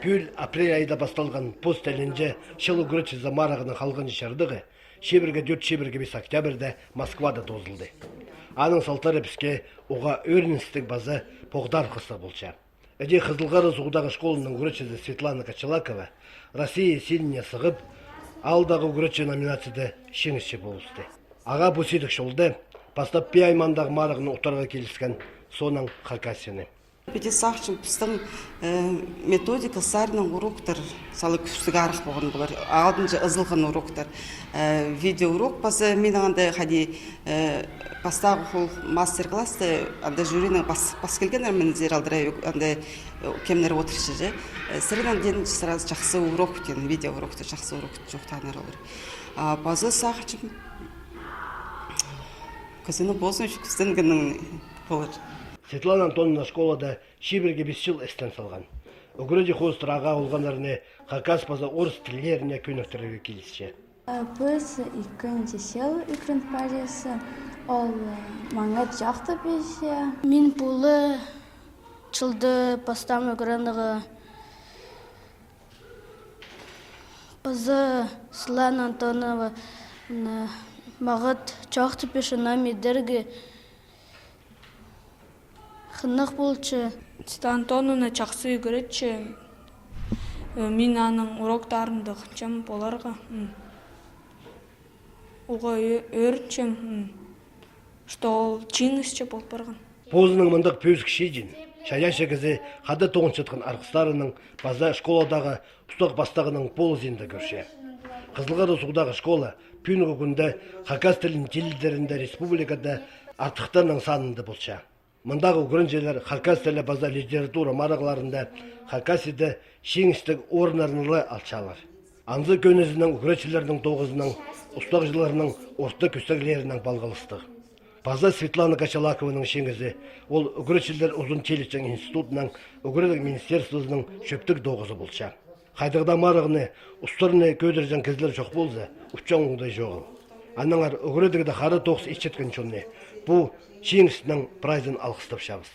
Пүл апрель айда басталған пост әлінже шылы күречі замарағының қалған жышардығы шебірге 4 шебірге 5 октябрьде Москвада тозылды. Аның салтары бізге оға өріністік базы поғдар қысы болча. Әде Қызылғары суғдағы школының күречізі Светлана Качалакова Россия сеніне сығып, алдағы күречі номинацияда шеңісші болысты. Аға бұсидік шолды, бастап бей аймандағы марығының ұқтарға келіскен соның Хакасияны. Беде сақшын пістің методика сарының уроктар, салы күпсігі арық болған болар, алдынша ызылған уроктар. Видео урок басы мен ағандай қади бастағы қол мастер-класты, анда жюрінің бас келген әрмен зер алдырай, анда кемнері отыршы же. Сырынан ден сразу жақсы урок өткен, видео урокты жақсы урок жоқтағынар олар. Базы сақшын күзіні болсын үшін күздінгінің болар. Светлана Антоновна школада шибірге 5 жыл істен салған. Үгіреді қостыраға олғанарыны Хакас база орыс тілеріне көніктірігі келісші. Біз екінші сел үкірін паресі, ол маңға жақты бейші. Мен бұлы чылды бастам үкіріндігі. Базы Светлана Антонова мағыт жақты бейші намедерге Хынық болчы. Светлана Антоновна жақсы үйгіретші. Мен аның уроктарынды қынчам боларға. Оға өртчем, что ол чинісчі болып барған. Позының мұндық пөз кішейден, шаяшы кізі қады тоғын шытқын арқыстарының база школадағы ұстақ бастағының полызенді көрше. Қызылғары суғдағы школа пүйінгі күнді Хакас тілін телдерінде республикада артықтарының санынды болша. Мұндағы күрінжелер Хакас тілі база литература марағыларында Хакасиді шеңістік орынарынылы алчалар. Анзы көнізінің күречілердің тоғызының, ұстақ жыларының орты көстегілерінің балғалыстығы. База Светлана Качалакованың шеңізі, ол күречілер ұзын телечен институтының, үгірелік министерствосының шөптік доғызы болша. Қайдығда марығыны, ұстарыны көдіржен кізлер жоқ болза, ұтчан оңдай жоғыл. Аннаңар үгірелікді қары тоғыз ечеткен чонны, бұл шеңістінің прайзын алқыстап шабыз.